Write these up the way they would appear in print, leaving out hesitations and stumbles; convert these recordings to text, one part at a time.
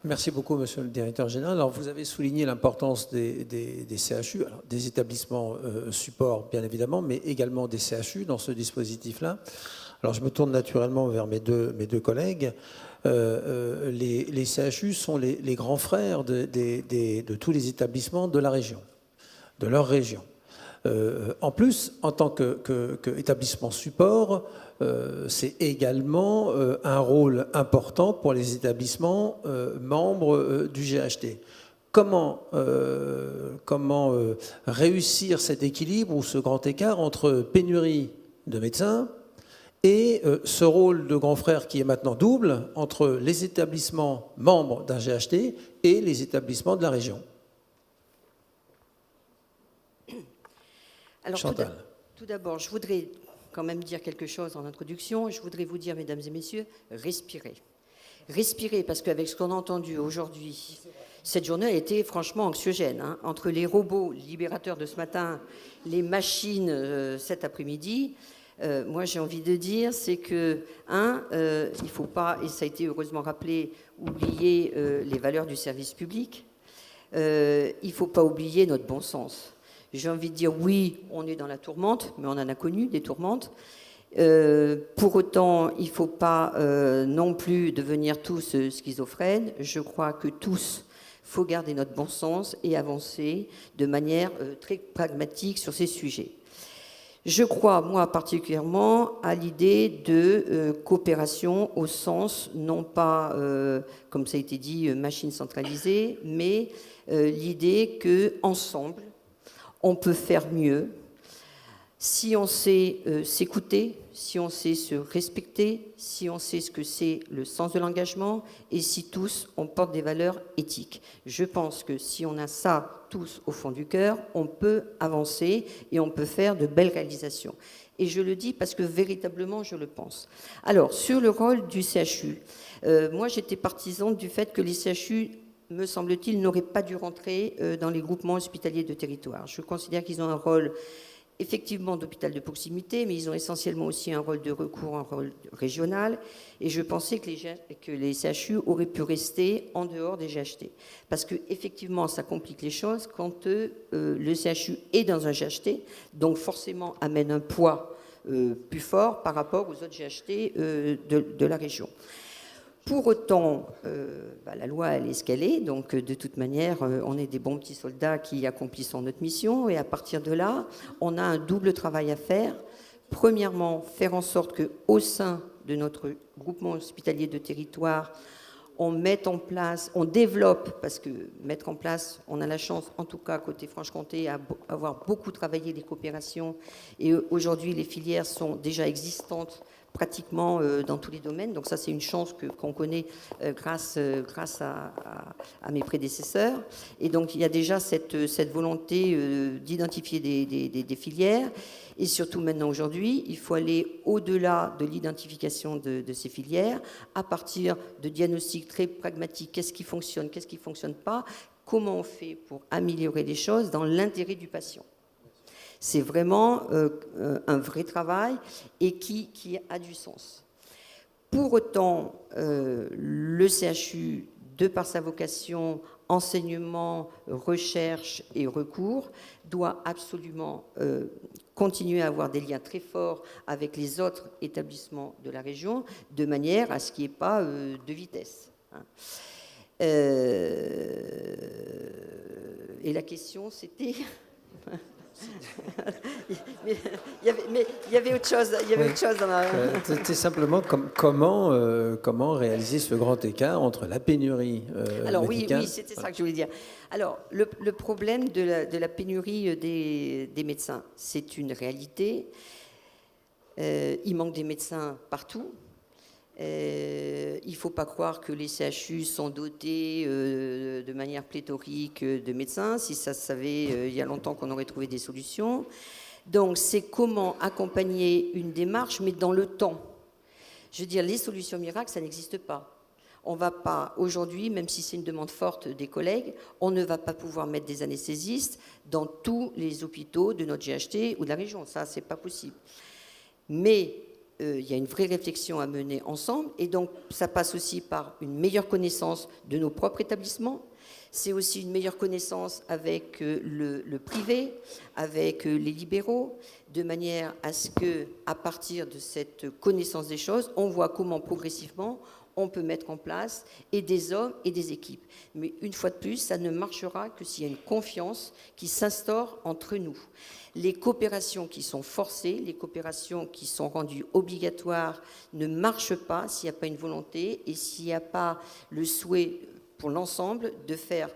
Merci beaucoup, monsieur le directeur général. Alors, vous avez souligné l'importance des CHU, alors, des établissements support, bien évidemment, mais également des CHU dans ce dispositif-là. Alors, je me tourne naturellement vers mes deux collègues. Les CHU sont les grands frères de tous les établissements de la région, de leur région. En plus, en tant qu'établissement support, c'est également un rôle important pour les établissements membres du GHT. Comment réussir cet équilibre ou ce grand écart entre pénurie de médecins et ce rôle de grand frère qui est maintenant double entre les établissements membres d'un GHT et les établissements de la région? Alors, tout d'abord, je voudrais quand même dire quelque chose en introduction. Je voudrais vous dire, mesdames et messieurs, respirez. Respirez, parce qu'avec ce qu'on a entendu aujourd'hui, cette journée a été franchement anxiogène. Hein, entre les robots libérateurs de ce matin, les machines cet après-midi, moi j'ai envie de dire, c'est que, il ne faut pas, et ça a été heureusement rappelé, oublier les valeurs du service public. Il ne faut pas oublier notre bon sens. J'ai envie de dire, oui, on est dans la tourmente, mais on en a connu des tourmentes. Pour autant, il ne faut pas non plus devenir tous schizophrènes. Je crois que tous, il faut garder notre bon sens et avancer de manière très pragmatique sur ces sujets. Je crois, moi, particulièrement à l'idée de coopération au sens, non pas, comme ça a été dit, machine centralisée, mais l'idée qu'ensemble, on peut faire mieux si on sait s'écouter, si on sait se respecter, si on sait ce que c'est le sens de l'engagement et si tous on porte des valeurs éthiques. Je pense que si on a ça tous au fond du cœur, on peut avancer et on peut faire de belles réalisations. Et je le dis parce que véritablement je le pense. Alors, sur le rôle du CHU, moi j'étais partisane du fait que les CHU, me semble-t-il, n'auraient pas dû rentrer dans les groupements hospitaliers de territoire. Je considère qu'ils ont un rôle effectivement d'hôpital de proximité, mais ils ont essentiellement aussi un rôle de recours, un rôle régional, et je pensais que les CHU auraient pu rester en dehors des GHT. Parce qu'effectivement, ça complique les choses quand le CHU est dans un GHT, donc forcément amène un poids plus fort par rapport aux autres GHT de la région. Pour autant, la loi, elle est ce qu'elle est, donc de toute manière, on est des bons petits soldats qui accomplissons notre mission, et à partir de là, on a un double travail à faire. Premièrement, faire en sorte qu'au sein de notre groupement hospitalier de territoire, on mette en place, on développe, parce que mettre en place, on a la chance, en tout cas côté Franche-Comté, à avoir beaucoup travaillé les coopérations, et aujourd'hui les filières sont déjà existantes pratiquement dans tous les domaines. Donc ça, c'est une chance qu'on connaît grâce à mes prédécesseurs. Et donc, il y a déjà cette volonté d'identifier des filières. Et surtout, maintenant, aujourd'hui, il faut aller au-delà de l'identification de ces filières, à partir de diagnostics très pragmatiques. Qu'est-ce qui fonctionne, qu'est-ce qui ne fonctionne pas? Comment on fait pour améliorer les choses dans l'intérêt du patient? C'est vraiment un vrai travail et qui a du sens. Pour autant, le CHU, de par sa vocation, enseignement, recherche et recours, doit absolument continuer à avoir des liens très forts avec les autres établissements de la région, de manière à ce qu'il n'y ait pas de vitesse. Et la question, c'était... mais il y avait autre chose. Il y avait autre chose dans la... C'était simplement comment réaliser ce grand écart entre la pénurie Alors médicale. Oui, c'était ça que je voulais dire. Alors le problème de la pénurie des médecins, c'est une réalité. Il manque des médecins partout. Il ne faut pas croire que les CHU sont dotés de manière pléthorique de médecins. Si ça se savait, il y a longtemps qu'on aurait trouvé des solutions. Donc, c'est comment accompagner une démarche, mais dans le temps. Je veux dire, les solutions miracles, ça n'existe pas. On ne va pas, aujourd'hui, même si c'est une demande forte des collègues, on ne va pas pouvoir mettre des anesthésistes dans tous les hôpitaux de notre GHT ou de la région. Ça, ce n'est pas possible. Mais il y a une vraie réflexion à mener ensemble. Et donc, ça passe aussi par une meilleure connaissance de nos propres établissements. C'est aussi une meilleure connaissance avec le privé, avec les libéraux, de manière à ce que, à partir de cette connaissance des choses, on voit comment progressivement on peut mettre en place et des hommes et des équipes. Mais une fois de plus, ça ne marchera que s'il y a une confiance qui s'instaure entre nous. Les coopérations qui sont forcées, les coopérations qui sont rendues obligatoires ne marchent pas s'il n'y a pas une volonté et s'il n'y a pas le souhait pour l'ensemble de faire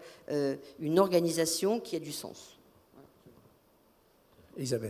une organisation qui a du sens. Isabelle.